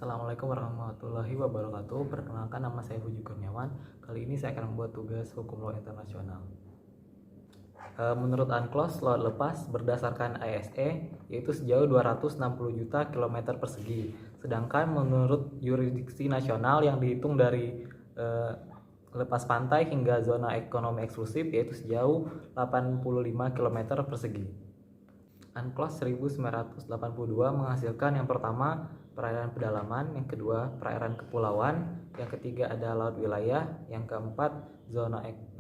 Assalamualaikum warahmatullahi wabarakatuh. Perkenalkan, nama saya Huji Kurniawan. Kali ini saya akan membuat tugas hukum laut internasional. Menurut UNCLOS, laut lepas berdasarkan ISA yaitu sejauh 260 juta kilometer persegi. Sedangkan menurut yurisdiksi nasional yang dihitung dari lepas pantai hingga zona ekonomi eksklusif yaitu sejauh 85 km persegi. UNCLOS 1982 menghasilkan yang pertama perairan pedalaman, yang kedua perairan kepulauan, yang ketiga ada laut wilayah, yang keempat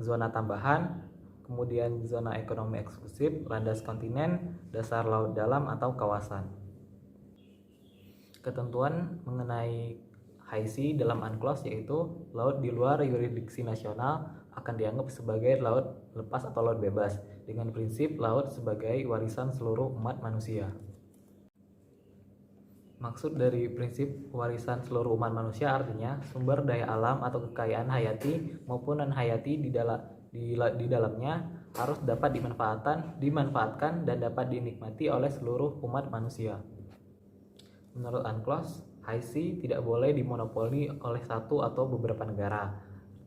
zona tambahan, kemudian zona ekonomi eksklusif, landas kontinen, dasar laut dalam atau kawasan. Ketentuan mengenai high sea dalam UNCLOS yaitu laut di luar yurisdiksi nasional akan dianggap sebagai laut lepas atau laut bebas dengan prinsip laut sebagai warisan seluruh umat manusia. Maksud dari prinsip warisan seluruh umat manusia artinya sumber daya alam atau kekayaan hayati maupun non-hayati di dalamnya harus dapat dimanfaatkan dan dapat dinikmati oleh seluruh umat manusia. Menurut UNCLOS, high sea tidak boleh dimonopoli oleh satu atau beberapa negara.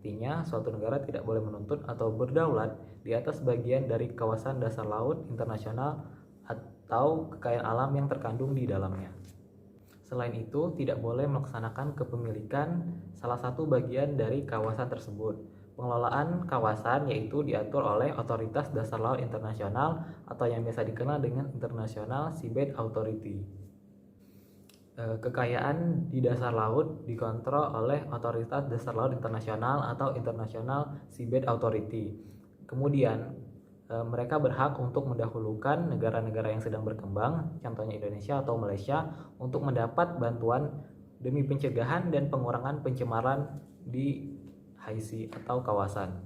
Artinya, suatu negara tidak boleh menuntut atau berdaulat di atas bagian dari kawasan dasar laut internasional atau kekayaan alam yang terkandung di dalamnya. Selain itu, tidak boleh melaksanakan kepemilikan salah satu bagian dari kawasan tersebut. Pengelolaan kawasan yaitu diatur oleh Otoritas Dasar Laut Internasional atau yang biasa dikenal dengan International Seabed Authority. Kekayaan di dasar laut dikontrol oleh Otoritas Dasar Laut Internasional atau International Seabed Authority. Kemudian, mereka berhak untuk mendahulukan negara-negara yang sedang berkembang, contohnya Indonesia atau Malaysia, untuk mendapat bantuan demi pencegahan dan pengurangan pencemaran di high sea atau kawasan.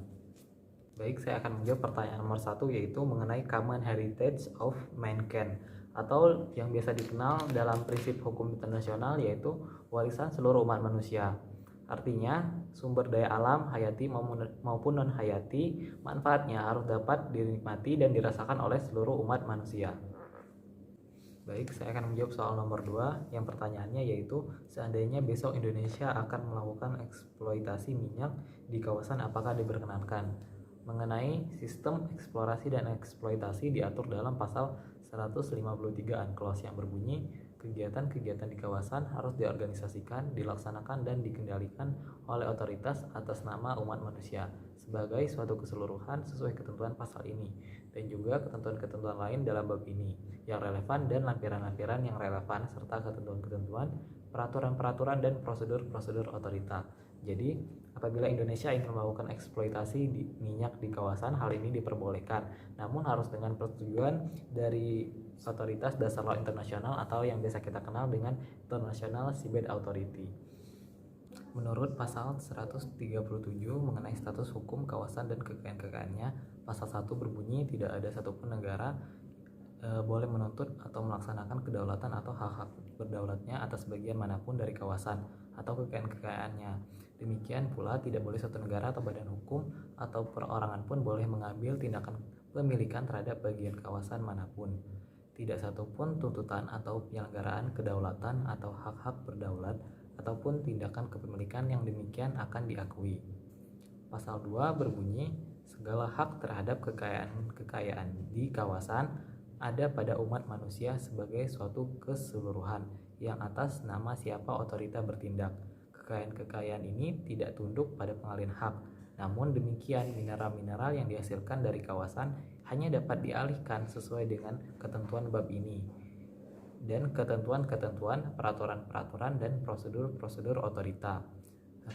Baik, saya akan menjawab pertanyaan nomor 1 yaitu mengenai Common Heritage of Mankind atau yang biasa dikenal dalam prinsip hukum internasional yaitu warisan seluruh umat manusia. Artinya, sumber daya alam hayati maupun non-hayati manfaatnya harus dapat dinikmati dan dirasakan oleh seluruh umat manusia. Baik, saya akan menjawab soal nomor 2 yang pertanyaannya yaitu seandainya besok Indonesia akan melakukan eksploitasi minyak di kawasan apakah diperkenankan? Mengenai sistem eksplorasi dan eksploitasi diatur dalam pasal 153 UNCLOS yang berbunyi kegiatan-kegiatan di kawasan harus diorganisasikan, dilaksanakan, dan dikendalikan oleh otoritas atas nama umat manusia sebagai suatu keseluruhan sesuai ketentuan pasal ini dan juga ketentuan-ketentuan lain dalam bab ini yang relevan dan lampiran-lampiran yang relevan serta ketentuan-ketentuan, peraturan-peraturan, dan prosedur-prosedur otorita. Jadi, apabila Indonesia ingin melakukan eksploitasi minyak di kawasan, hal ini diperbolehkan, namun harus dengan persetujuan dari Otoritas Dasar Laut Internasional atau yang biasa kita kenal dengan International Seabed Authority. Menurut pasal 137 mengenai status hukum kawasan dan kekayaan-kekayaannya, pasal 1 berbunyi tidak ada satupun negara boleh menuntut atau melaksanakan kedaulatan atau hak-hak berdaulatnya atas bagian manapun dari kawasan atau kekayaan-kekayaannya. Demikian pula tidak boleh suatu negara atau badan hukum atau perorangan pun boleh mengambil tindakan pemilikan terhadap bagian kawasan manapun. Tidak satupun tuntutan atau penyelenggaraan kedaulatan atau hak-hak berdaulat ataupun tindakan kepemilikan yang demikian akan diakui. Pasal 2 berbunyi segala hak terhadap kekayaan di kawasan ada pada umat manusia sebagai suatu keseluruhan yang atas nama siapa otorita bertindak. Kekayaan-kekayaan ini tidak tunduk pada pengalihan hak. Namun demikian, mineral-mineral yang dihasilkan dari kawasan hanya dapat dialihkan sesuai dengan ketentuan bab ini dan ketentuan-ketentuan, peraturan-peraturan, dan prosedur-prosedur otorita.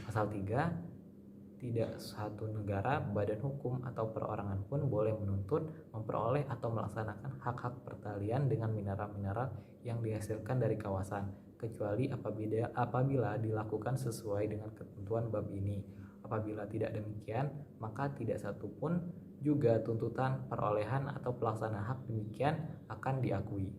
Pasal 3, tidak satu negara, badan hukum, atau perorangan pun boleh menuntut, memperoleh, atau melaksanakan hak-hak pertalian dengan mineral-mineral yang dihasilkan dari kawasan, kecuali apabila dilakukan sesuai dengan ketentuan bab ini. Apabila tidak demikian, maka tidak satupun juga tuntutan, perolehan, atau pelaksanaan hak demikian akan diakui.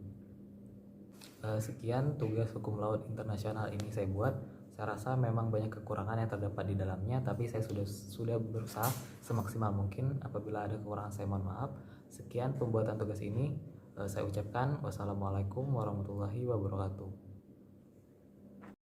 Sekian tugas hukum laut internasional ini saya buat. Saya rasa memang banyak kekurangan yang terdapat di dalamnya, tapi saya sudah berusaha semaksimal mungkin. Apabila ada kekurangan saya mohon maaf. Sekian pembuatan tugas ini. Saya ucapkan wassalamualaikum warahmatullahi wabarakatuh.